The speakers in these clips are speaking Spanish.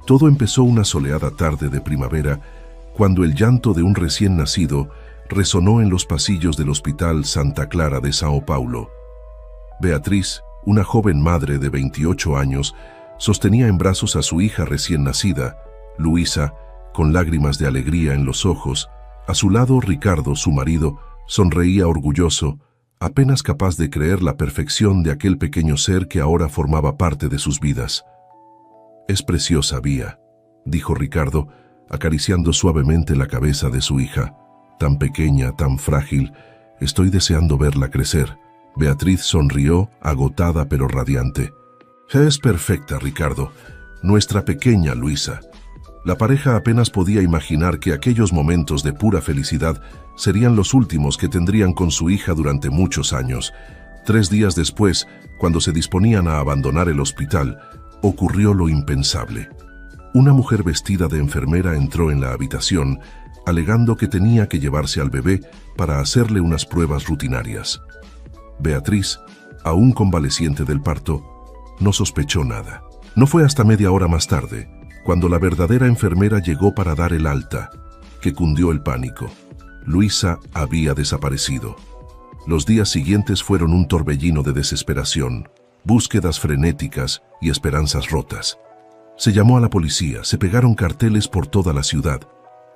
Todo empezó una soleada tarde de primavera, cuando el llanto de un recién nacido resonó en los pasillos del Hospital Santa Clara de São Paulo. Beatriz, una joven madre de 28 años, sostenía en brazos a su hija recién nacida, Luisa, con lágrimas de alegría en los ojos. A su lado, Ricardo, su marido, sonreía orgulloso, apenas capaz de creer la perfección de aquel pequeño ser que ahora formaba parte de sus vidas. «Es preciosa, Bia», dijo Ricardo, acariciando suavemente la cabeza de su hija. «Tan pequeña, tan frágil, estoy deseando verla crecer». Beatriz sonrió, agotada pero radiante. «Es perfecta, Ricardo, nuestra pequeña Luisa». La pareja apenas podía imaginar que aquellos momentos de pura felicidad serían los últimos que tendrían con su hija durante muchos años. 3 días después, cuando se disponían a abandonar el hospital, ocurrió lo impensable. Una mujer vestida de enfermera entró en la habitación, alegando que tenía que llevarse al bebé para hacerle unas pruebas rutinarias. Beatriz, aún convaleciente del parto, no sospechó nada. No fue hasta media hora más tarde, cuando la verdadera enfermera llegó para dar el alta, que cundió el pánico. Luisa había desaparecido. Los días siguientes fueron un torbellino de desesperación, búsquedas frenéticas y esperanzas rotas. Se llamó a la policía, se pegaron carteles por toda la ciudad.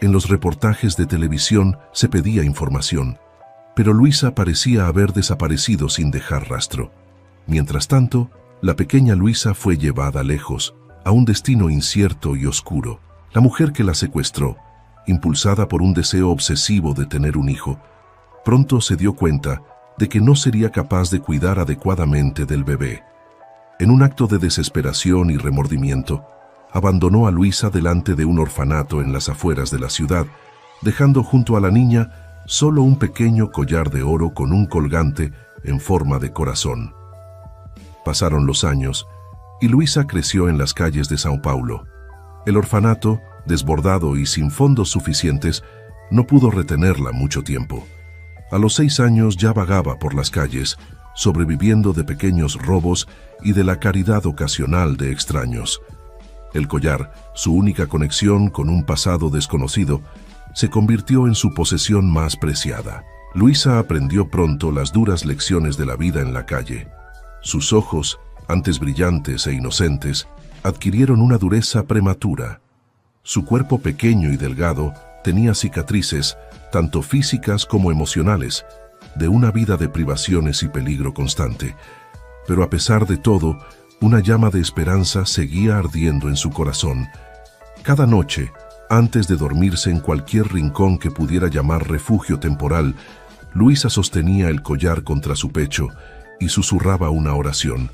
En los reportajes de televisión se pedía información, pero Luisa parecía haber desaparecido sin dejar rastro. Mientras tanto, la pequeña Luisa fue llevada lejos, a un destino incierto y oscuro. La mujer que la secuestró, impulsada por un deseo obsesivo de tener un hijo, pronto se dio cuenta de que no sería capaz de cuidar adecuadamente del bebé. En un acto de desesperación y remordimiento, abandonó a Luisa delante de un orfanato en las afueras de la ciudad, dejando junto a la niña solo un pequeño collar de oro con un colgante en forma de corazón. Pasaron los años y Luisa creció en las calles de São Paulo. El orfanato, desbordado y sin fondos suficientes, no pudo retenerla mucho tiempo. A los 6 años ya vagaba por las calles, sobreviviendo de pequeños robos y de la caridad ocasional de extraños. El collar, su única conexión con un pasado desconocido, se convirtió en su posesión más preciada. Luisa aprendió pronto las duras lecciones de la vida en la calle. Sus ojos, antes brillantes e inocentes, adquirieron una dureza prematura. Su cuerpo pequeño y delgado tenía cicatrices, tanto físicas como emocionales, de una vida de privaciones y peligro constante. Pero a pesar de todo, una llama de esperanza seguía ardiendo en su corazón. Cada noche, antes de dormirse en cualquier rincón que pudiera llamar refugio temporal, Luisa sostenía el collar contra su pecho y susurraba una oración.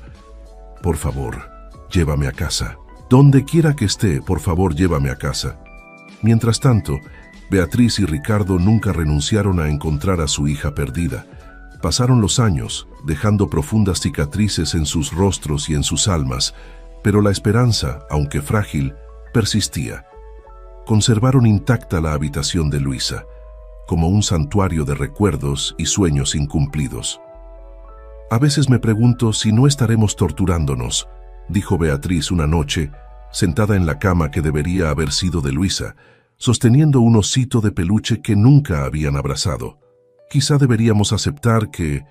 «Por favor, llévame a casa. Donde quiera que esté, por favor, llévame a casa». Mientras tanto, Beatriz y Ricardo nunca renunciaron a encontrar a su hija perdida. Pasaron los años, dejando profundas cicatrices en sus rostros y en sus almas, pero la esperanza, aunque frágil, persistía. Conservaron intacta la habitación de Luisa, como un santuario de recuerdos y sueños incumplidos. «A veces me pregunto si no estaremos torturándonos», dijo Beatriz una noche, sentada en la cama que debería haber sido de Luisa, sosteniendo un osito de peluche que nunca habían abrazado. «Quizá deberíamos aceptar que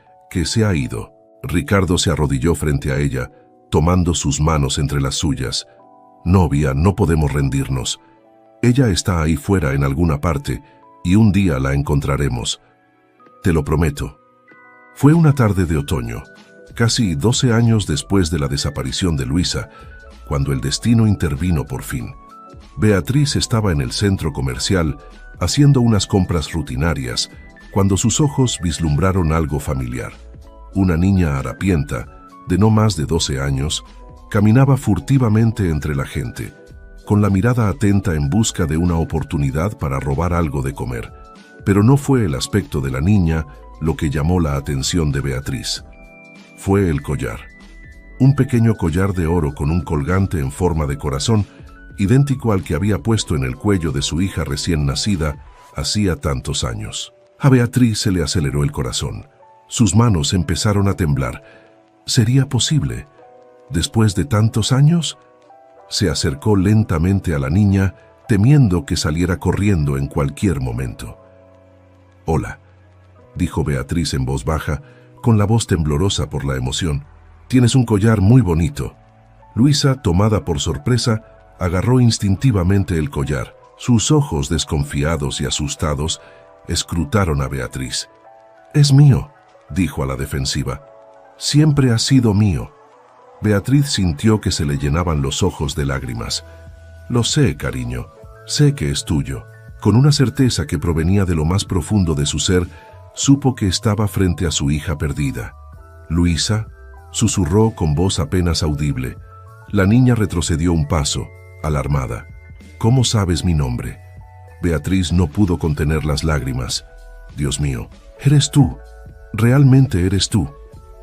se ha ido». Ricardo se arrodilló frente a ella, tomando sus manos entre las suyas. «No, Bia, no podemos rendirnos. Ella está ahí fuera en alguna parte, y un día la encontraremos. Te lo prometo». Fue una tarde de otoño, casi 12 años después de la desaparición de Luisa, cuando el destino intervino por fin. Beatriz estaba en el centro comercial, haciendo unas compras rutinarias, cuando sus ojos vislumbraron algo familiar. Una niña harapienta, de no más de 12 años, caminaba furtivamente entre la gente, con la mirada atenta en busca de una oportunidad para robar algo de comer. Pero no fue el aspecto de la niña lo que llamó la atención de Beatriz. Fue el collar. Un pequeño collar de oro con un colgante en forma de corazón, idéntico al que había puesto en el cuello de su hija recién nacida hacía tantos años. A Beatriz se le aceleró el corazón. Sus manos empezaron a temblar. ¿Sería posible? ¿Después de tantos años? Se acercó lentamente a la niña, temiendo que saliera corriendo en cualquier momento. «Hola», dijo Beatriz en voz baja, con la voz temblorosa por la emoción. «Tienes un collar muy bonito». Luisa, tomada por sorpresa, agarró instintivamente el collar. Sus ojos, desconfiados y asustados, escrutaron a Beatriz. «Es mío», dijo a la defensiva. «Siempre ha sido mío». Beatriz sintió que se le llenaban los ojos de lágrimas. «Lo sé, cariño, sé que es tuyo». Con una certeza que provenía de lo más profundo de su ser, supo que estaba frente a su hija perdida. «Luisa», susurró con voz apenas audible. La niña retrocedió un paso, alarmada. «¿Cómo sabes mi nombre?» Beatriz no pudo contener las lágrimas. «Dios mío, eres tú, realmente eres tú».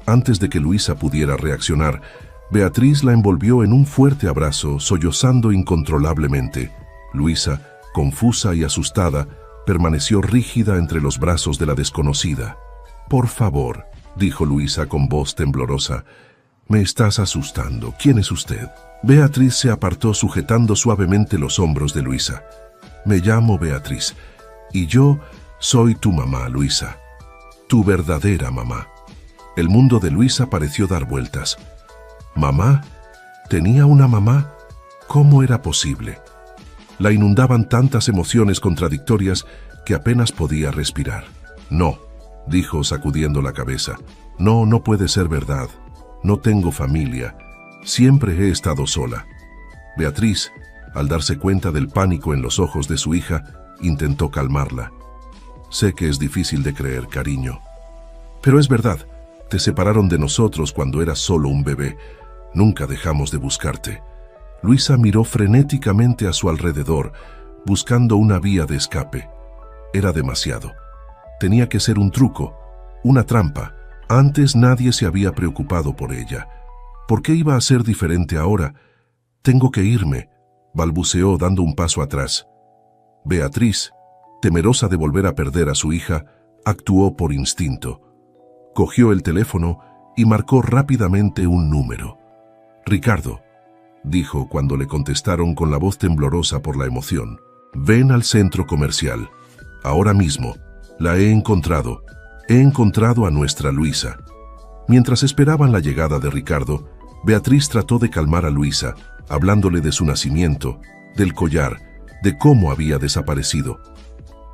Antes de que Luisa pudiera reaccionar, Beatriz la envolvió en un fuerte abrazo, sollozando incontrolablemente. Luisa, confusa y asustada, permaneció rígida entre los brazos de la desconocida. «Por favor», dijo Luisa con voz temblorosa, «me estás asustando. ¿Quién es usted?» Beatriz se apartó sujetando suavemente los hombros de Luisa. «Me llamo Beatriz, y yo soy tu mamá, Luisa. Tu verdadera mamá». El mundo de Luisa pareció dar vueltas. ¿Mamá? ¿Tenía una mamá? ¿Cómo era posible? La inundaban tantas emociones contradictorias que apenas podía respirar. «No», dijo sacudiendo la cabeza. «No, no puede ser verdad. No tengo familia. Siempre he estado sola». Beatriz, al darse cuenta del pánico en los ojos de su hija, intentó calmarla. «Sé que es difícil de creer, cariño. Pero es verdad. Te separaron de nosotros cuando eras solo un bebé. Nunca dejamos de buscarte». Luisa miró frenéticamente a su alrededor, buscando una vía de escape. Era demasiado. Tenía que ser un truco, una trampa. Antes nadie se había preocupado por ella. ¿Por qué iba a ser diferente ahora? «Tengo que irme», balbuceó dando un paso atrás. Beatriz, temerosa de volver a perder a su hija, actuó por instinto. Cogió el teléfono y marcó rápidamente un número. «Ricardo», dijo cuando le contestaron con la voz temblorosa por la emoción. «Ven al centro comercial. Ahora mismo. La he encontrado. He encontrado a nuestra Luisa». Mientras esperaban la llegada de Ricardo, Beatriz trató de calmar a Luisa, hablándole de su nacimiento, del collar, de cómo había desaparecido.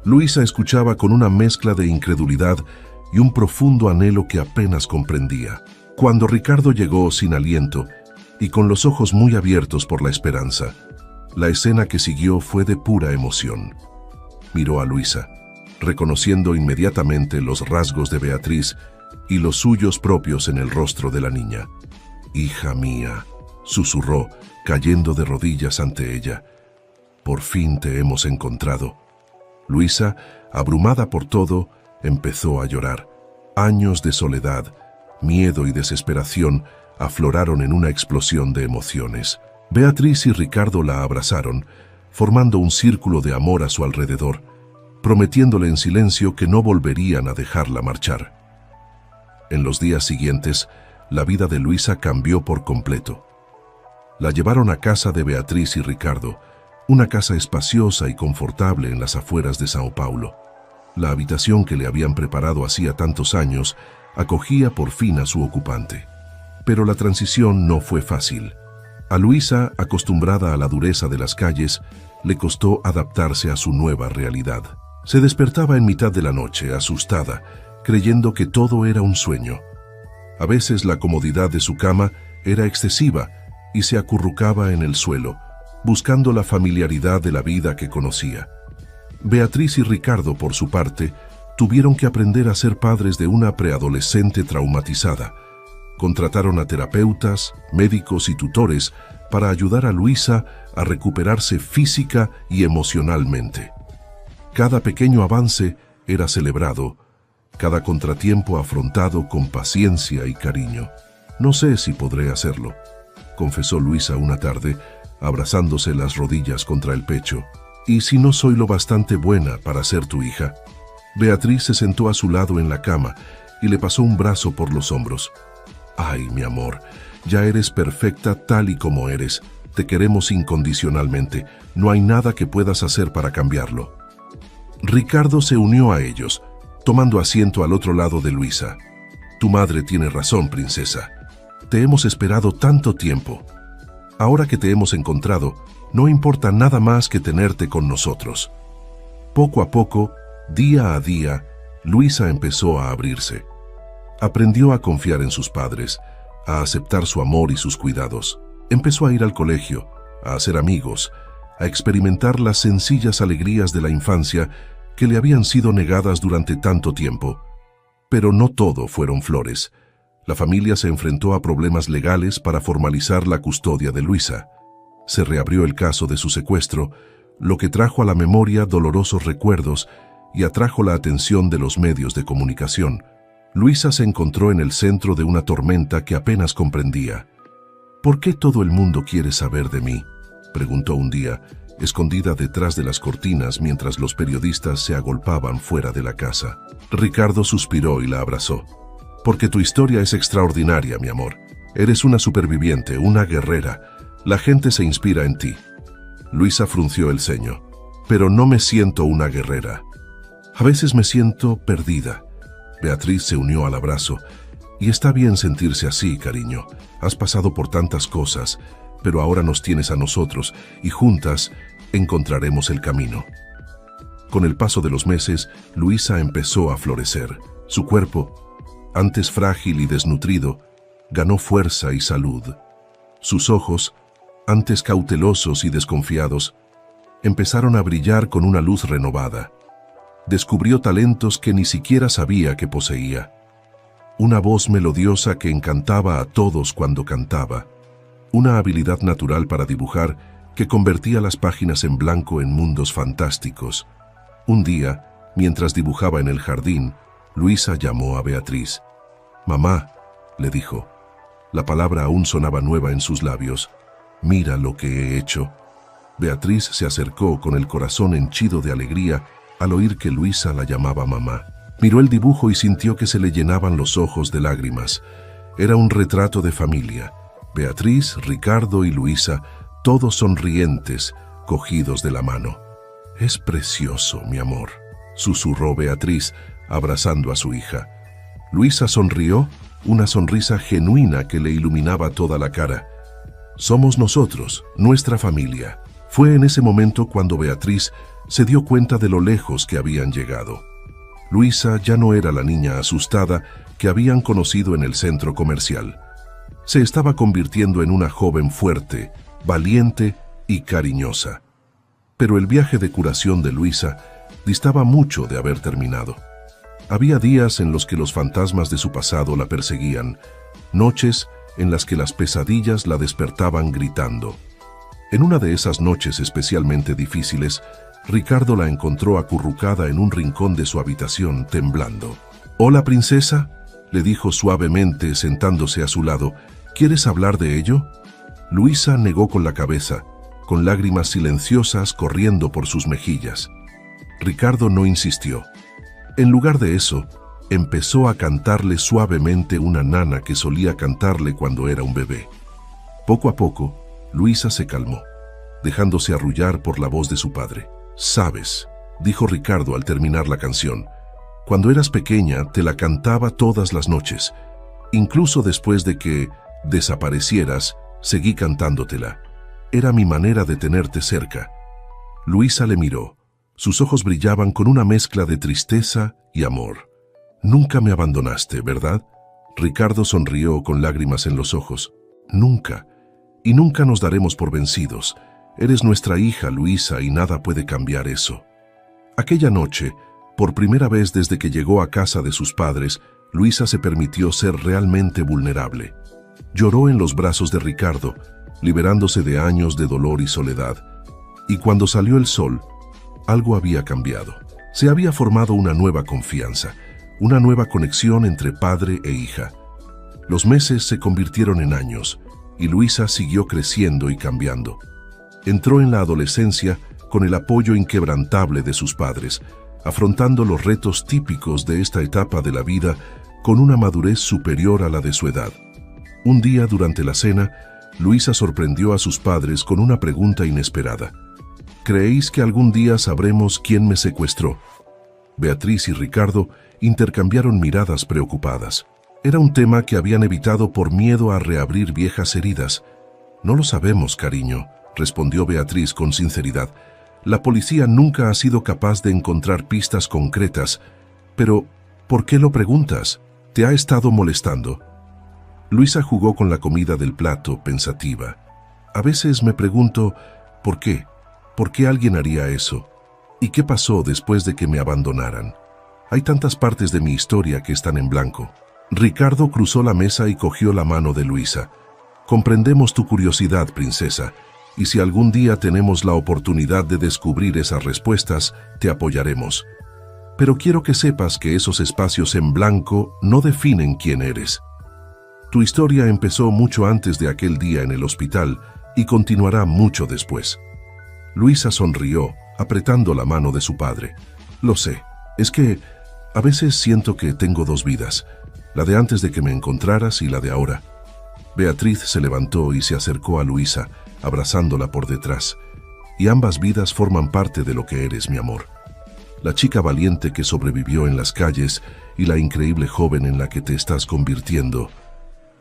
Luisa escuchaba con una mezcla de incredulidad y un profundo anhelo que apenas comprendía. Cuando Ricardo llegó sin aliento y con los ojos muy abiertos por la esperanza, la escena que siguió fue de pura emoción. Miró a Luisa, reconociendo inmediatamente los rasgos de Beatriz y los suyos propios en el rostro de la niña. «Hija mía», susurró, cayendo de rodillas ante ella. «Por fin te hemos encontrado». Luisa, abrumada por todo, empezó a llorar. Años de soledad, miedo y desesperación afloraron en una explosión de emociones. Beatriz y Ricardo la abrazaron, formando un círculo de amor a su alrededor, prometiéndole en silencio que no volverían a dejarla marchar. En los días siguientes, la vida de Luisa cambió por completo. La llevaron a casa de Beatriz y Ricardo, una casa espaciosa y confortable en las afueras de Sao Paulo. La habitación que le habían preparado hacía tantos años acogía por fin a su ocupante. Pero la transición no fue fácil. A Luisa, acostumbrada a la dureza de las calles, le costó adaptarse a su nueva realidad. Se despertaba en mitad de la noche, asustada, creyendo que todo era un sueño. A veces la comodidad de su cama era excesiva y se acurrucaba en el suelo, buscando la familiaridad de la vida que conocía. Beatriz y Ricardo, por su parte, tuvieron que aprender a ser padres de una preadolescente traumatizada. Contrataron a terapeutas, médicos y tutores para ayudar a Luisa a recuperarse física y emocionalmente. Cada pequeño avance era celebrado, cada contratiempo afrontado con paciencia y cariño. «No sé si podré hacerlo», confesó Luisa una tarde, abrazándose las rodillas contra el pecho. «¿Y si no soy lo bastante buena para ser tu hija?» Beatriz se sentó a su lado en la cama y le pasó un brazo por los hombros. «Ay, mi amor, ya eres perfecta tal y como eres. te queremos incondicionalmente. No hay nada que puedas hacer para cambiarlo. Ricardo se unió a ellos, tomando asiento al otro lado de Luisa. Tu madre tiene razón, princesa. Te hemos esperado tanto tiempo. Ahora que te hemos encontrado, no importa nada más que tenerte con nosotros. Poco a poco, día a día, Luisa empezó a abrirse. Aprendió a confiar en sus padres, a aceptar su amor y sus cuidados. Empezó a ir al colegio, a hacer amigos, a experimentar las sencillas alegrías de la infancia que le habían sido negadas durante tanto tiempo. Pero no todo fueron flores. La familia se enfrentó a problemas legales para formalizar la custodia de Luisa. Se reabrió el caso de su secuestro, lo que trajo a la memoria dolorosos recuerdos y atrajo la atención de los medios de comunicación. Luisa se encontró en el centro de una tormenta que apenas comprendía. ¿Por qué todo el mundo quiere saber de mí?, preguntó un día, escondida detrás de las cortinas mientras los periodistas se agolpaban fuera de la casa. Ricardo suspiró y la abrazó. Porque tu historia es extraordinaria, mi amor. Eres una superviviente, una guerrera. La gente se inspira en ti. Luisa frunció el ceño. Pero no me siento una guerrera. A veces me siento perdida. Beatriz se unió al abrazo. Y está bien sentirse así, cariño. Has pasado por tantas cosas, pero ahora nos tienes a nosotros y juntas encontraremos el camino. Con el paso de los meses, Luisa empezó a florecer. Su cuerpo, antes frágil y desnutrido, ganó fuerza y salud. Sus ojos, antes cautelosos y desconfiados, empezaron a brillar con una luz renovada. Descubrió talentos que ni siquiera sabía que poseía. Una voz melodiosa que encantaba a todos cuando cantaba. Una habilidad natural para dibujar que convertía las páginas en blanco en mundos fantásticos. Un día, mientras dibujaba en el jardín, Luisa llamó a Beatriz. «Mamá», le dijo. La palabra aún sonaba nueva en sus labios. «Mira lo que he hecho». Beatriz se acercó con el corazón henchido de alegría al oír que Luisa la llamaba mamá. Miró el dibujo y sintió que se le llenaban los ojos de lágrimas. Era un retrato de familia. Beatriz, Ricardo y Luisa, todos sonrientes, cogidos de la mano. «Es precioso, mi amor», susurró Beatriz, abrazando a su hija. Luisa sonrió, una sonrisa genuina que le iluminaba toda la cara. «Somos nosotros, nuestra familia». Fue en ese momento cuando Beatriz se dio cuenta de lo lejos que habían llegado. Luisa ya no era la niña asustada que habían conocido en el centro comercial. Se estaba convirtiendo en una joven fuerte, valiente y cariñosa. Pero el viaje de curación de Luisa distaba mucho de haber terminado. Había días en los que los fantasmas de su pasado la perseguían, noches en las que las pesadillas la despertaban gritando. En una de esas noches especialmente difíciles, Ricardo la encontró acurrucada en un rincón de su habitación, temblando. «Hola, princesa», le dijo suavemente sentándose a su lado. «¿Quieres hablar de ello?». Luisa negó con la cabeza, con lágrimas silenciosas corriendo por sus mejillas. Ricardo no insistió. En lugar de eso, empezó a cantarle suavemente una nana que solía cantarle cuando era un bebé. Poco a poco, Luisa se calmó, dejándose arrullar por la voz de su padre. «Sabes», dijo Ricardo al terminar la canción, «cuando eras pequeña te la cantaba todas las noches. Incluso después de que desaparecieras, seguí cantándotela. Era mi manera de tenerte cerca». Luisa le miró. Sus ojos brillaban con una mezcla de tristeza y amor. «Nunca me abandonaste, ¿verdad?». Ricardo sonrió con lágrimas en los ojos. «Nunca. Y nunca nos daremos por vencidos. Eres nuestra hija, Luisa, y nada puede cambiar eso». Aquella noche, por primera vez desde que llegó a casa de sus padres, Luisa se permitió ser realmente vulnerable. Lloró en los brazos de Ricardo, liberándose de años de dolor y soledad. Y cuando salió el sol, algo había cambiado. Se había formado una nueva confianza, una nueva conexión entre padre e hija. Los meses se convirtieron en años, y Luisa siguió creciendo y cambiando. Entró en la adolescencia con el apoyo inquebrantable de sus padres, afrontando los retos típicos de esta etapa de la vida con una madurez superior a la de su edad. Un día durante la cena, Luisa sorprendió a sus padres con una pregunta inesperada. ¿Creéis que algún día sabremos quién me secuestró? Beatriz y Ricardo intercambiaron miradas preocupadas. Era un tema que habían evitado por miedo a reabrir viejas heridas. No lo sabemos, cariño, respondió Beatriz con sinceridad. La policía nunca ha sido capaz de encontrar pistas concretas. Pero, ¿por qué lo preguntas? ¿Te ha estado molestando? Luisa jugó con la comida del plato, pensativa. A veces me pregunto, ¿por qué? ¿Por qué alguien haría eso? ¿Y qué pasó después de que me abandonaran? Hay tantas partes de mi historia que están en blanco. Ricardo cruzó la mesa y cogió la mano de Luisa. Comprendemos tu curiosidad, princesa, y si algún día tenemos la oportunidad de descubrir esas respuestas, te apoyaremos. Pero quiero que sepas que esos espacios en blanco no definen quién eres. Tu historia empezó mucho antes de aquel día en el hospital y continuará mucho después. Luisa sonrió, apretando la mano de su padre. Lo sé, es que a veces siento que tengo dos vidas, la de antes de que me encontraras y la de ahora. Beatriz se levantó y se acercó a Luisa, abrazándola por detrás. Y ambas vidas forman parte de lo que eres, mi amor. La chica valiente que sobrevivió en las calles y la increíble joven en la que te estás convirtiendo.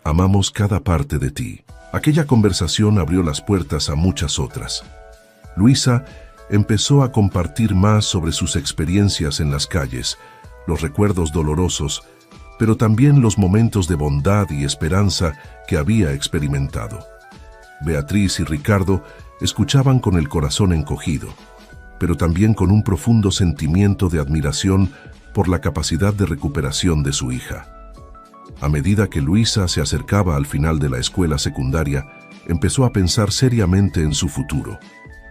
Amamos cada parte de ti. Aquella conversación abrió las puertas a muchas otras. Luisa empezó a compartir más sobre sus experiencias en las calles, los recuerdos dolorosos, pero también los momentos de bondad y esperanza que había experimentado. Beatriz y Ricardo escuchaban con el corazón encogido, pero también con un profundo sentimiento de admiración por la capacidad de recuperación de su hija. A medida que Luisa se acercaba al final de la escuela secundaria, empezó a pensar seriamente en su futuro.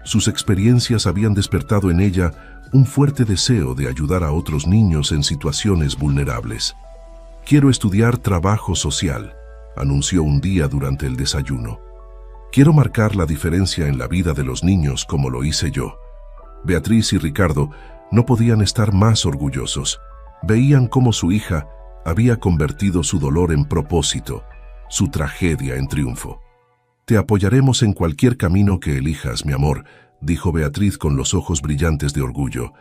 Sus experiencias habían despertado en ella un fuerte deseo de ayudar a otros niños en situaciones vulnerables. «Quiero estudiar trabajo social», anunció un día durante el desayuno. «Quiero marcar la diferencia en la vida de los niños como lo hice yo». Beatriz y Ricardo no podían estar más orgullosos. Veían cómo su hija había convertido su dolor en propósito, su tragedia en triunfo. «Te apoyaremos en cualquier camino que elijas, mi amor», dijo Beatriz con los ojos brillantes de orgullo.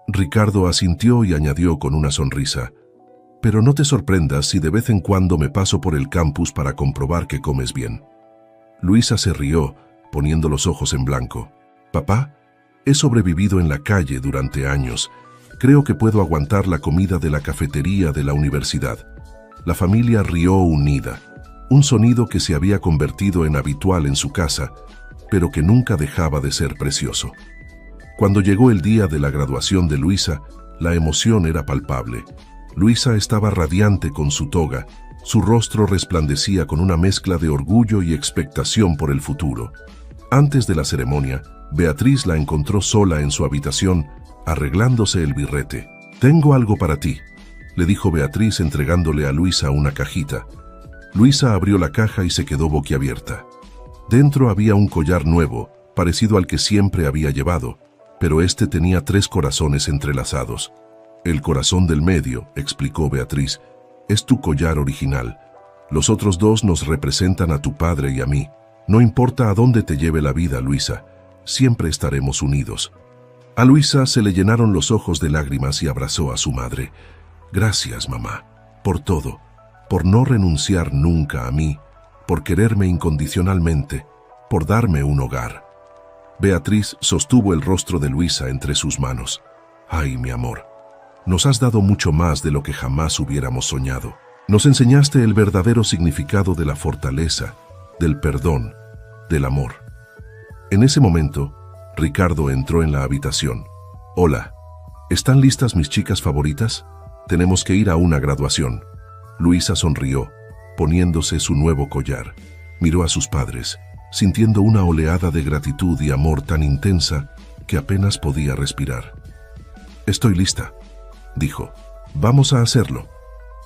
Ricardo asintió y añadió con una sonrisa: «Pero no te sorprendas si de vez en cuando me paso por el campus para comprobar que comes bien». Luisa se rió, poniendo los ojos en blanco. «Papá, he sobrevivido en la calle durante años. Creo que puedo aguantar la comida de la cafetería de la universidad». La familia rió unida, un sonido que se había convertido en habitual en su casa, pero que nunca dejaba de ser precioso. Cuando llegó el día de la graduación de Luisa, la emoción era palpable. Luisa estaba radiante con su toga, su rostro resplandecía con una mezcla de orgullo y expectación por el futuro. Antes de la ceremonia, Beatriz la encontró sola en su habitación, arreglándose el birrete. «Tengo algo para ti», le dijo Beatriz entregándole a Luisa una cajita. Luisa abrió la caja y se quedó boquiabierta. Dentro había un collar nuevo, parecido al que siempre había llevado, pero este tenía 3 corazones entrelazados. «El corazón del medio», explicó Beatriz, «es tu collar original. Los otros 2 nos representan a tu padre y a mí. No importa a dónde te lleve la vida, Luisa, siempre estaremos unidos». A Luisa se le llenaron los ojos de lágrimas y abrazó a su madre. «Gracias, mamá, por todo, por no renunciar nunca a mí, por quererme incondicionalmente, por darme un hogar». Beatriz sostuvo el rostro de Luisa entre sus manos. «Ay, mi amor, nos has dado mucho más de lo que jamás hubiéramos soñado. Nos enseñaste el verdadero significado de la fortaleza, del perdón, del amor». En ese momento, Ricardo entró en la habitación. «Hola, ¿están listas mis chicas favoritas? Tenemos que ir a una graduación». Luisa sonrió, poniéndose su nuevo collar. Miró a sus padres, sintiendo una oleada de gratitud y amor tan intensa que apenas podía respirar. «Estoy lista», dijo. «Vamos a hacerlo».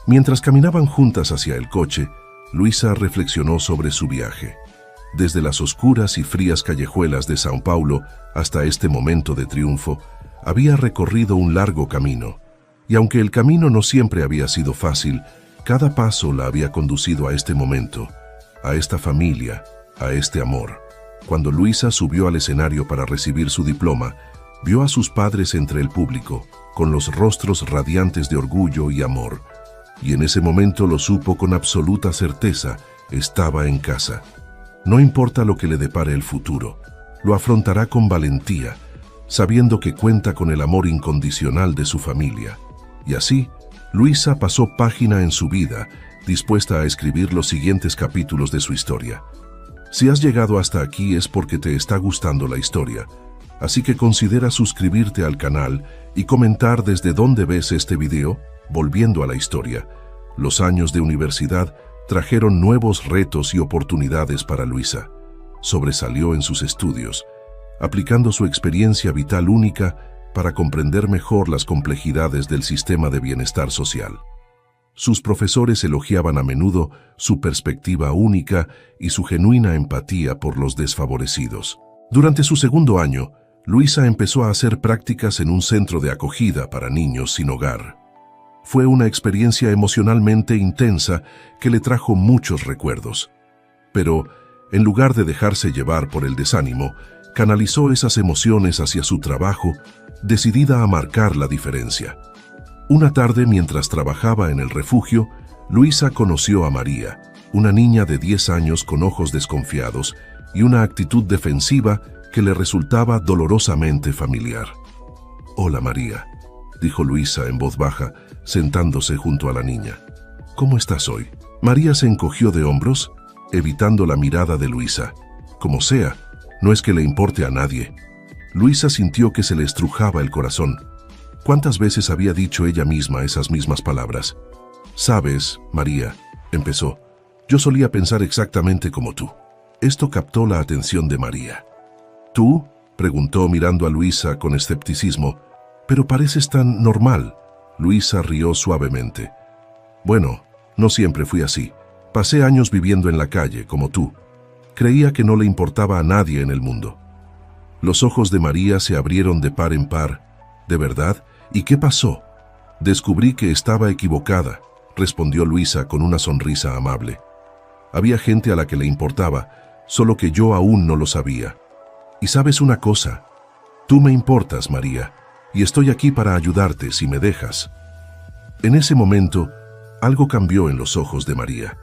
Mientras caminaban juntas hacia el coche, Luisa reflexionó sobre su viaje. Desde las oscuras y frías callejuelas de São Paulo hasta este momento de triunfo, había recorrido un largo camino. Y aunque el camino no siempre había sido fácil, cada paso la había conducido a este momento, a esta familia, a este amor. Cuando Luisa subió al escenario para recibir su diploma, vio a sus padres entre el público, con los rostros radiantes de orgullo y amor. Y en ese momento lo supo con absoluta certeza: estaba en casa. No importa lo que le depare el futuro, lo afrontará con valentía, sabiendo que cuenta con el amor incondicional de su familia. Y así, Luisa pasó página en su vida, dispuesta a escribir los siguientes capítulos de su historia. Si has llegado hasta aquí es porque te está gustando la historia, así que considera suscribirte al canal y comentar desde dónde ves este video. Volviendo a la historia, los años de universidad trajeron nuevos retos y oportunidades para Luisa. Sobresalió en sus estudios, aplicando su experiencia vital única para comprender mejor las complejidades del sistema de bienestar social. Sus profesores elogiaban a menudo su perspectiva única y su genuina empatía por los desfavorecidos. Durante su segundo año, Luisa empezó a hacer prácticas en un centro de acogida para niños sin hogar. Fue una experiencia emocionalmente intensa que le trajo muchos recuerdos. Pero, en lugar de dejarse llevar por el desánimo, canalizó esas emociones hacia su trabajo, decidida a marcar la diferencia. Una tarde, mientras trabajaba en el refugio, Luisa conoció a María, una niña de 10 años con ojos desconfiados y una actitud defensiva que le resultaba dolorosamente familiar. «Hola, María», dijo Luisa en voz baja, sentándose junto a la niña. «¿Cómo estás hoy?». María se encogió de hombros, evitando la mirada de Luisa. Como sea, no es que le importe a nadie. Luisa sintió que se le estrujaba el corazón. ¿Cuántas veces había dicho ella misma esas mismas palabras? «Sabes, María», empezó, «yo solía pensar exactamente como tú». Esto captó la atención de María. «¿Tú?», preguntó mirando a Luisa con escepticismo. «Pero pareces tan normal». Luisa rió suavemente. «Bueno, no siempre fui así. Pasé años viviendo en la calle, como tú. Creía que no le importaba a nadie en el mundo». Los ojos de María se abrieron de par en par. «¿De verdad? ¿Y qué pasó?». «Descubrí que estaba equivocada», respondió Luisa con una sonrisa amable. «Había gente a la que le importaba, solo que yo aún no lo sabía. Y sabes una cosa, tú me importas, María, y estoy aquí para ayudarte si me dejas». En ese momento, algo cambió en los ojos de María.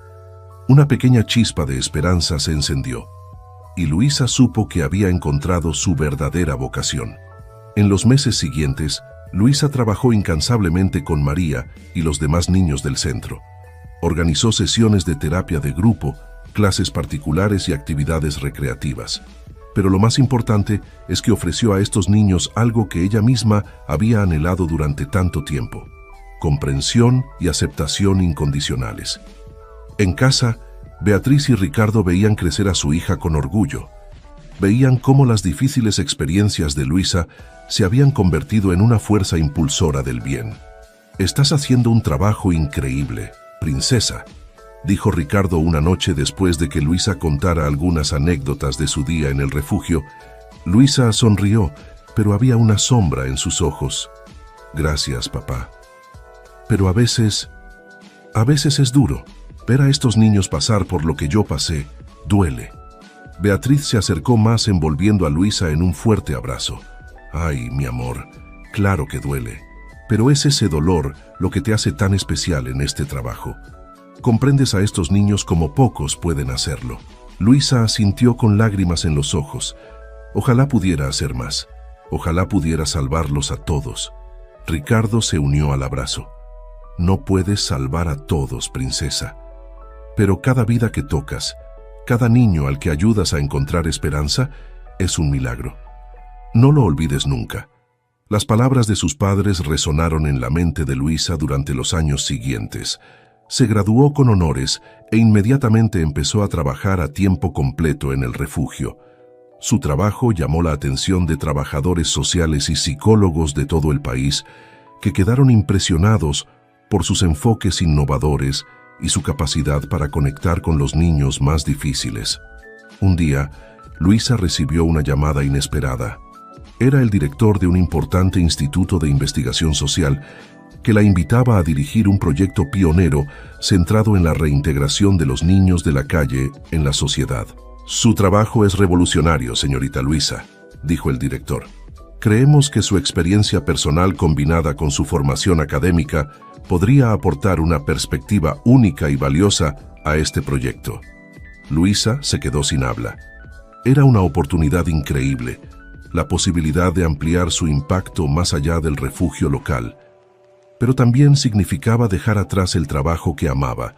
Una pequeña chispa de esperanza se encendió, y Luisa supo que había encontrado su verdadera vocación. En los meses siguientes, Luisa trabajó incansablemente con María y los demás niños del centro. Organizó sesiones de terapia de grupo, clases particulares y actividades recreativas. Pero lo más importante es que ofreció a estos niños algo que ella misma había anhelado durante tanto tiempo: comprensión y aceptación incondicionales. En casa, Beatriz y Ricardo veían crecer a su hija con orgullo. Veían cómo las difíciles experiencias de Luisa se habían convertido en una fuerza impulsora del bien. «Estás haciendo un trabajo increíble, princesa», dijo Ricardo una noche después de que Luisa contara algunas anécdotas de su día en el refugio. Luisa sonrió, pero había una sombra en sus ojos. «Gracias, papá. Pero a veces es duro. Ver a estos niños pasar por lo que yo pasé, duele». Beatriz se acercó más, envolviendo a Luisa en un fuerte abrazo. «Ay, mi amor, claro que duele, pero es ese dolor lo que te hace tan especial en este trabajo. Comprendes a estos niños como pocos pueden hacerlo». Luisa asintió con lágrimas en los ojos. Ojalá pudiera hacer más. Ojalá pudiera salvarlos a todos. Ricardo se unió al abrazo. «No puedes salvar a todos, princesa. Pero cada vida que tocas, cada niño al que ayudas a encontrar esperanza, es un milagro. No lo olvides nunca». Las palabras de sus padres resonaron en la mente de Luisa durante los años siguientes. Se graduó con honores e inmediatamente empezó a trabajar a tiempo completo en el refugio. Su trabajo llamó la atención de trabajadores sociales y psicólogos de todo el país, que quedaron impresionados por sus enfoques innovadores y su capacidad para conectar con los niños más difíciles. Un día, Luisa recibió una llamada inesperada. Era el director de un importante instituto de investigación social que la invitaba a dirigir un proyecto pionero centrado en la reintegración de los niños de la calle en la sociedad. Su trabajo es revolucionario, señorita Luisa, dijo el director. Creemos que su experiencia personal combinada con su formación académica podría aportar una perspectiva única y valiosa a este proyecto. Luisa se quedó sin habla. Era una oportunidad increíble, la posibilidad de ampliar su impacto más allá del refugio local. Pero también significaba dejar atrás el trabajo que amaba,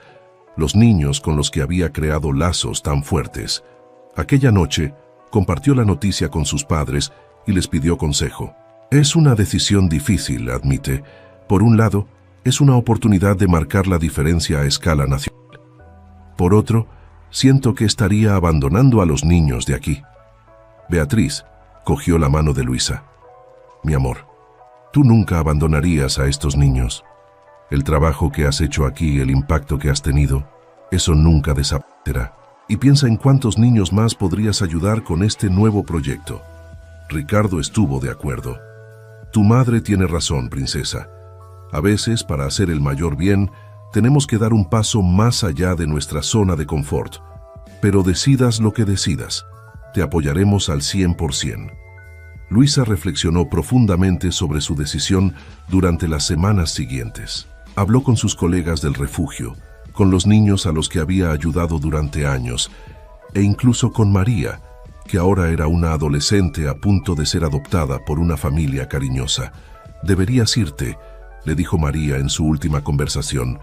los niños con los que había creado lazos tan fuertes. Aquella noche, compartió la noticia con sus padres y les pidió consejo. Es una decisión difícil, admite. Por un lado, es una oportunidad de marcar la diferencia a escala nacional. Por otro, siento que estaría abandonando a los niños de aquí. Beatriz cogió la mano de Luisa. Mi amor, tú nunca abandonarías a estos niños. El trabajo que has hecho aquí, el impacto que has tenido, eso nunca desaparecerá. Y piensa en cuántos niños más podrías ayudar con este nuevo proyecto. Ricardo estuvo de acuerdo. Tu madre tiene razón, princesa. A veces, para hacer el mayor bien, tenemos que dar un paso más allá de nuestra zona de confort. Pero decidas lo que decidas, te apoyaremos al 100%. Luisa reflexionó profundamente sobre su decisión durante las semanas siguientes. Habló con sus colegas del refugio, con los niños a los que había ayudado durante años, e incluso con María, que ahora era una adolescente a punto de ser adoptada por una familia cariñosa. Deberías irte, le dijo María en su última conversación.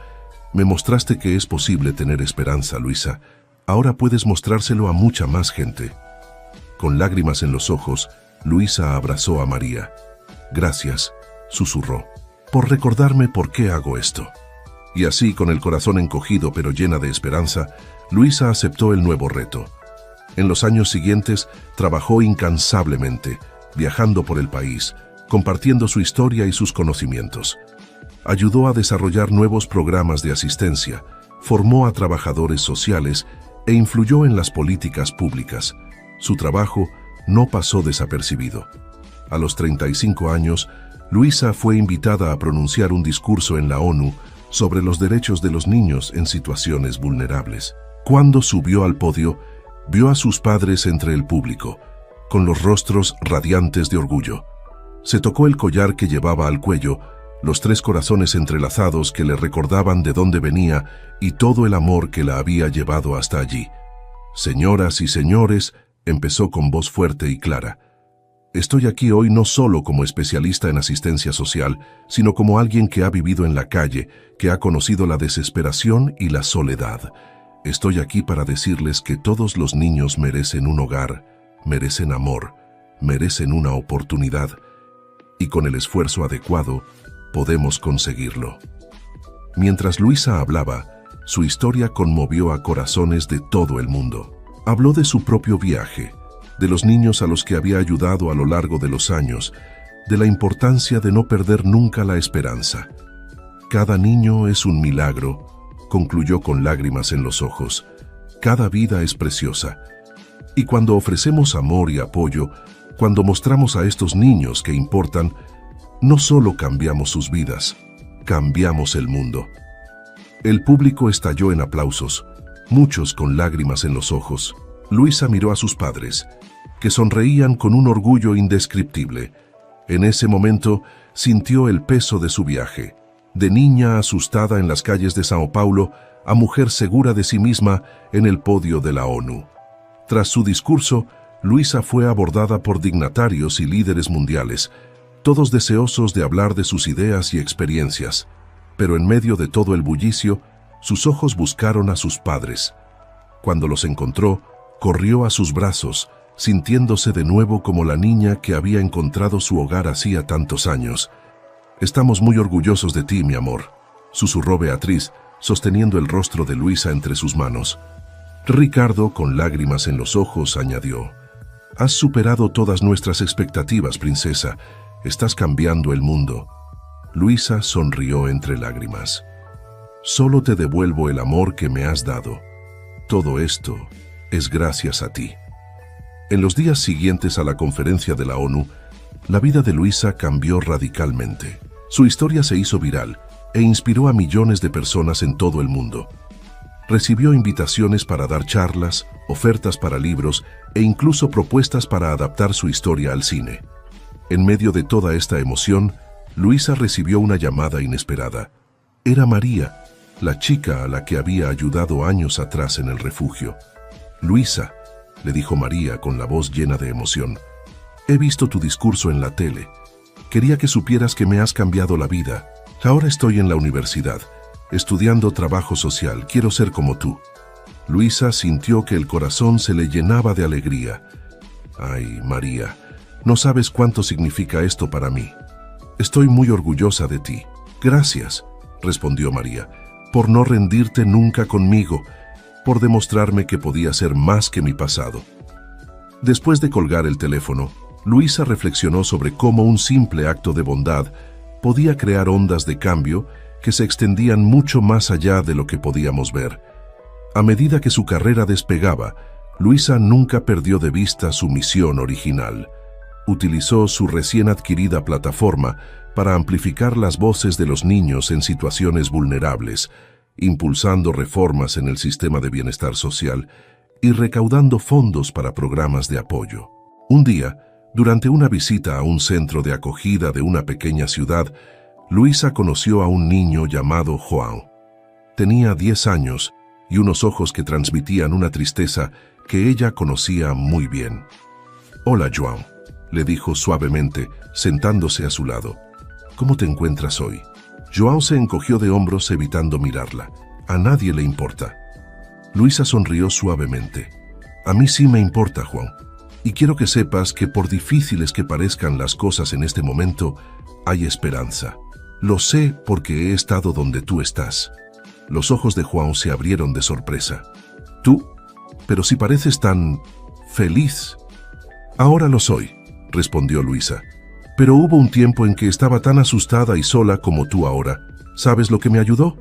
Me mostraste que es posible tener esperanza, Luisa. Ahora puedes mostrárselo a mucha más gente. Con lágrimas en los ojos, Luisa abrazó a María. Gracias, susurró, por recordarme por qué hago esto. Y así, con el corazón encogido pero llena de esperanza, Luisa aceptó el nuevo reto. En los años siguientes, trabajó incansablemente, viajando por el país, compartiendo su historia y sus conocimientos. Ayudó a desarrollar nuevos programas de asistencia, formó a trabajadores sociales e influyó en las políticas públicas. Su trabajo no pasó desapercibido. A los 35 años, Luisa fue invitada a pronunciar un discurso en la ONU sobre los derechos de los niños en situaciones vulnerables. Cuando subió al podio, vio a sus padres entre el público, con los rostros radiantes de orgullo. Se tocó el collar que llevaba al cuello, los 3 corazones entrelazados que le recordaban de dónde venía y todo el amor que la había llevado hasta allí. Señoras y señores, empezó con voz fuerte y clara. Estoy aquí hoy no solo como especialista en asistencia social, sino como alguien que ha vivido en la calle, que ha conocido la desesperación y la soledad. Estoy aquí para decirles que todos los niños merecen un hogar, merecen amor, merecen una oportunidad, y con el esfuerzo adecuado podemos conseguirlo. Mientras Luisa hablaba, su historia conmovió a corazones de todo el mundo. Habló de su propio viaje, de los niños a los que había ayudado a lo largo de los años, de la importancia de no perder nunca la esperanza. Cada niño es un milagro, concluyó con lágrimas en los ojos. Cada vida es preciosa. Y cuando ofrecemos amor y apoyo, cuando mostramos a estos niños que importan, no solo cambiamos sus vidas, cambiamos el mundo. El público estalló en aplausos, muchos con lágrimas en los ojos. Luisa miró a sus padres, que sonreían con un orgullo indescriptible. En ese momento sintió el peso de su viaje, de niña asustada en las calles de Sao Paulo a mujer segura de sí misma en el podio de la ONU. Tras su discurso, Luisa fue abordada por dignatarios y líderes mundiales, todos deseosos de hablar de sus ideas y experiencias. Pero en medio de todo el bullicio, sus ojos buscaron a sus padres. Cuando los encontró, corrió a sus brazos, sintiéndose de nuevo como la niña que había encontrado su hogar hacía tantos años. «Estamos muy orgullosos de ti, mi amor», susurró Beatriz, sosteniendo el rostro de Luisa entre sus manos. Ricardo, con lágrimas en los ojos, añadió: «Has superado todas nuestras expectativas, princesa. Estás cambiando el mundo». Luisa sonrió entre lágrimas. «Solo te devuelvo el amor que me has dado. Todo esto es gracias a ti». En los días siguientes a la conferencia de la ONU, la vida de Luisa cambió radicalmente. Su historia se hizo viral e inspiró a millones de personas en todo el mundo. Recibió invitaciones para dar charlas, ofertas para libros e incluso propuestas para adaptar su historia al cine. En medio de toda esta emoción, Luisa recibió una llamada inesperada. Era María, la chica a la que había ayudado años atrás en el refugio. «Luisa», le dijo María con la voz llena de emoción, «he visto tu discurso en la tele. Quería que supieras que me has cambiado la vida. Ahora estoy en la universidad, estudiando trabajo social. Quiero ser como tú». Luisa sintió que el corazón se le llenaba de alegría. «Ay, María, no sabes cuánto significa esto para mí. Estoy muy orgullosa de ti». «Gracias», respondió María, «por no rendirte nunca conmigo, por demostrarme que podía ser más que mi pasado». Después de colgar el teléfono, Luisa reflexionó sobre cómo un simple acto de bondad podía crear ondas de cambio que se extendían mucho más allá de lo que podíamos ver. A medida que su carrera despegaba, Luisa nunca perdió de vista su misión original. Utilizó su recién adquirida plataforma para amplificar las voces de los niños en situaciones vulnerables, impulsando reformas en el sistema de bienestar social y recaudando fondos para programas de apoyo. Un día, durante una visita a un centro de acogida de una pequeña ciudad, Luisa conoció a un niño llamado João. Tenía 10 años y unos ojos que transmitían una tristeza que ella conocía muy bien. «Hola, João», le dijo suavemente, sentándose a su lado. «¿Cómo te encuentras hoy?». João se encogió de hombros evitando mirarla. «A nadie le importa». Luisa sonrió suavemente. «A mí sí me importa, João. Y quiero que sepas que por difíciles que parezcan las cosas en este momento, hay esperanza. Lo sé porque he estado donde tú estás». Los ojos de João se abrieron de sorpresa. «¿Tú? Pero si pareces tan feliz». «Ahora lo soy», respondió Luisa. «Pero hubo un tiempo en que estaba tan asustada y sola como tú ahora. ¿Sabes lo que me ayudó?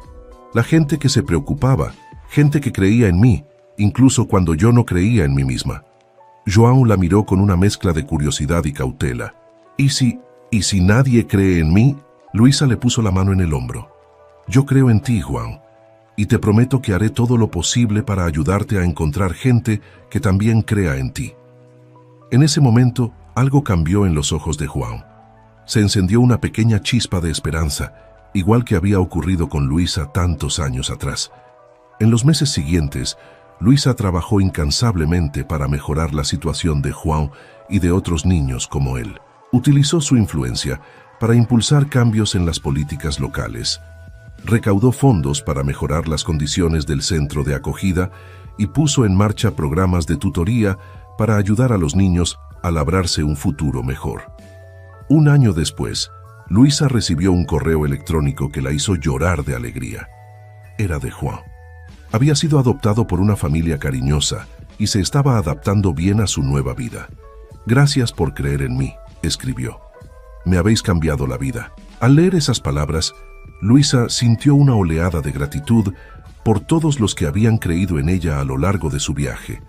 La gente que se preocupaba, gente que creía en mí, incluso cuando yo no creía en mí misma». João la miró con una mezcla de curiosidad y cautela. ¿Y si nadie cree en mí?». Luisa le puso la mano en el hombro. «Yo creo en ti, João, y te prometo que haré todo lo posible para ayudarte a encontrar gente que también crea en ti». En ese momento, algo cambió en los ojos de João. Se encendió una pequeña chispa de esperanza, igual que había ocurrido con Luisa tantos años atrás. En los meses siguientes, Luisa trabajó incansablemente para mejorar la situación de João y de otros niños como él. Utilizó su influencia para impulsar cambios en las políticas locales. Recaudó fondos para mejorar las condiciones del centro de acogida y puso en marcha programas de tutoría para ayudar a los niños a labrarse un futuro mejor. Un año después, Luisa recibió un correo electrónico que la hizo llorar de alegría. Era de João. Había sido adoptado por una familia cariñosa y se estaba adaptando bien a su nueva vida. «Gracias por creer en mí», escribió. «Me habéis cambiado la vida». Al leer esas palabras, Luisa sintió una oleada de gratitud por todos los que habían creído en ella a lo largo de su viaje.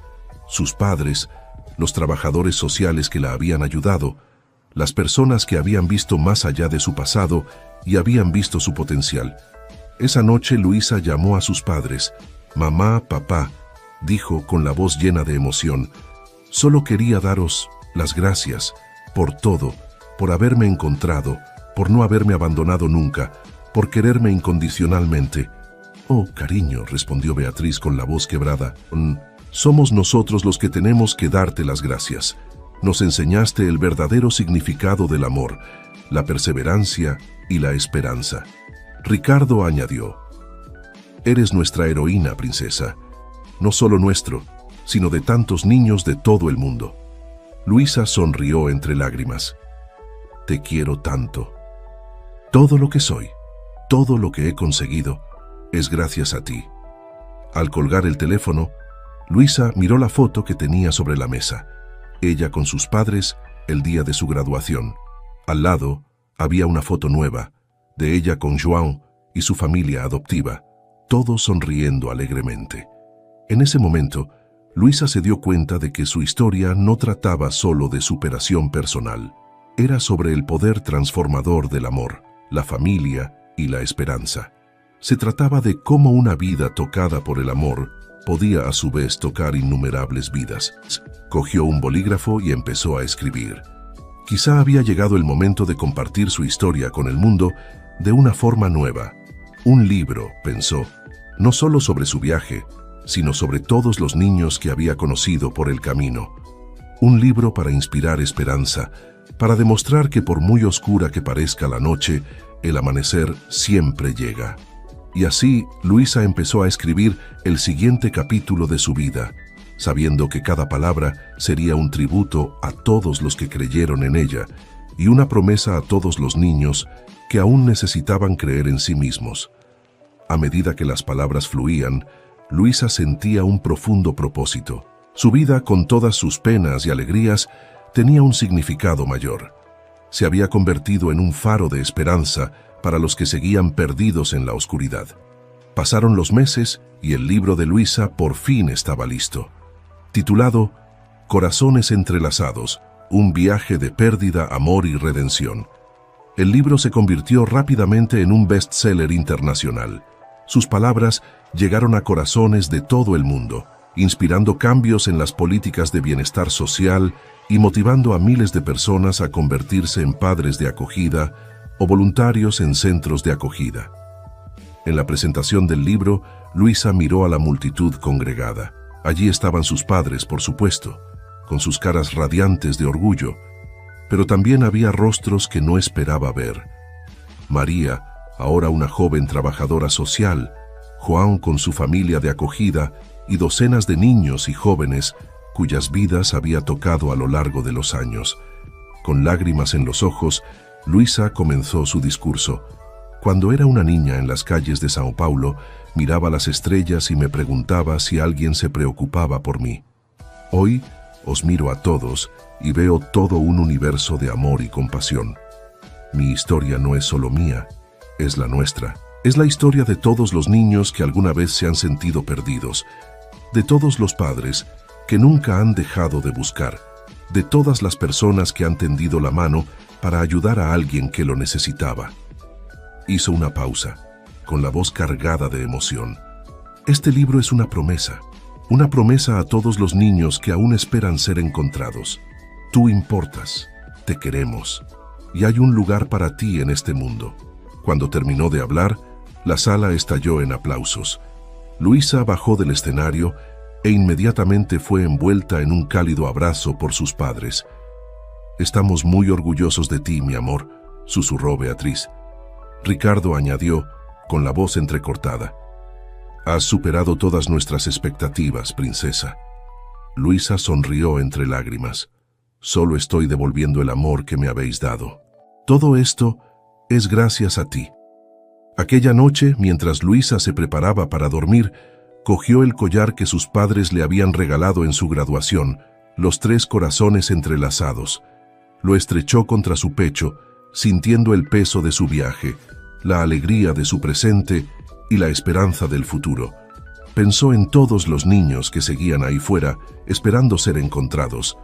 Sus padres, los trabajadores sociales que la habían ayudado, las personas que habían visto más allá de su pasado y habían visto su potencial. Esa noche Luisa llamó a sus padres. «Mamá, papá», dijo con la voz llena de emoción, «solo quería daros las gracias por todo, por haberme encontrado, por no haberme abandonado nunca, por quererme incondicionalmente». «Oh, cariño», respondió Beatriz con la voz quebrada, «somos nosotros los que tenemos que darte las gracias. Nos enseñaste el verdadero significado del amor, la perseverancia y la esperanza». Ricardo añadió, «Eres nuestra heroína, princesa, no solo nuestro, sino de tantos niños de todo el mundo». Luisa sonrió entre lágrimas. «Te quiero tanto. Todo lo que soy, todo lo que he conseguido, es gracias a ti». Al colgar el teléfono, Luisa miró la foto que tenía sobre la mesa. Ella con sus padres el día de su graduación. Al lado había una foto nueva, de ella con João y su familia adoptiva, todos sonriendo alegremente. En ese momento, Luisa se dio cuenta de que su historia no trataba solo de superación personal. Era sobre el poder transformador del amor, la familia y la esperanza. Se trataba de cómo una vida tocada por el amor podía a su vez tocar innumerables vidas. Cogió un bolígrafo y empezó a escribir. Quizá había llegado el momento de compartir su historia con el mundo de una forma nueva. Un libro, pensó, no solo sobre su viaje, sino sobre todos los niños que había conocido por el camino. Un libro para inspirar esperanza, para demostrar que por muy oscura que parezca la noche, el amanecer siempre llega. Y así, Luisa empezó a escribir el siguiente capítulo de su vida, sabiendo que cada palabra sería un tributo a todos los que creyeron en ella y una promesa a todos los niños que aún necesitaban creer en sí mismos. A medida que las palabras fluían, Luisa sentía un profundo propósito. Su vida, con todas sus penas y alegrías, tenía un significado mayor. Se había convertido en un faro de esperanza para los que seguían perdidos en la oscuridad. Pasaron los meses y el libro de Luisa por fin estaba listo. Titulado Corazones entrelazados, un viaje de pérdida, amor y redención. El libro se convirtió rápidamente en un bestseller internacional. Sus palabras llegaron a corazones de todo el mundo, inspirando cambios en las políticas de bienestar social y motivando a miles de personas a convertirse en padres de acogida o voluntarios en centros de acogida. En la presentación del libro, Luisa miró a la multitud congregada. Allí estaban sus padres, por supuesto, con sus caras radiantes de orgullo, pero también había rostros que no esperaba ver. María, ahora una joven trabajadora social, Juan con su familia de acogida y docenas de niños y jóvenes cuyas vidas había tocado a lo largo de los años. Con lágrimas en los ojos, Luisa comenzó su discurso. Cuando era una niña en las calles de Sao Paulo, miraba las estrellas y me preguntaba si alguien se preocupaba por mí. Hoy os miro a todos y veo todo un universo de amor y compasión. Mi historia no es solo mía, es la nuestra. Es la historia de todos los niños que alguna vez se han sentido perdidos, de todos los padres que nunca han dejado de buscar, de todas las personas que han tendido la mano para ayudar a alguien que lo necesitaba. Hizo una pausa, con la voz cargada de emoción. Este libro es una promesa a todos los niños que aún esperan ser encontrados. Tú importas, te queremos, y hay un lugar para ti en este mundo. Cuando terminó de hablar, la sala estalló en aplausos. Luisa bajó del escenario e inmediatamente fue envuelta en un cálido abrazo por sus padres. «Estamos muy orgullosos de ti, mi amor», susurró Beatriz. Ricardo añadió, con la voz entrecortada: «Has superado todas nuestras expectativas, princesa». Luisa sonrió entre lágrimas. «Solo estoy devolviendo el amor que me habéis dado. Todo esto es gracias a ti». Aquella noche, mientras Luisa se preparaba para dormir, cogió el collar que sus padres le habían regalado en su graduación, los 3 corazones entrelazados. Lo estrechó contra su pecho, sintiendo el peso de su viaje, la alegría de su presente y la esperanza del futuro. Pensó en todos los niños que seguían ahí fuera, esperando ser encontrados,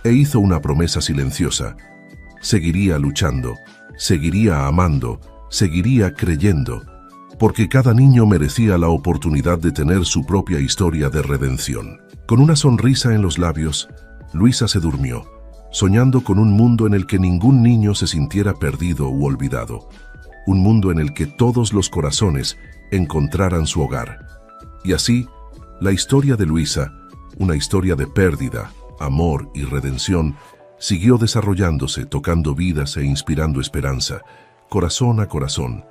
e hizo una promesa silenciosa. Seguiría luchando, seguiría amando, seguiría creyendo, porque cada niño merecía la oportunidad de tener su propia historia de redención. Con una sonrisa en los labios, Luisa se durmió, soñando con un mundo en el que ningún niño se sintiera perdido u olvidado, un mundo en el que todos los corazones encontraran su hogar. Y así, la historia de Luisa, una historia de pérdida, amor y redención, siguió desarrollándose, tocando vidas e inspirando esperanza, corazón a corazón,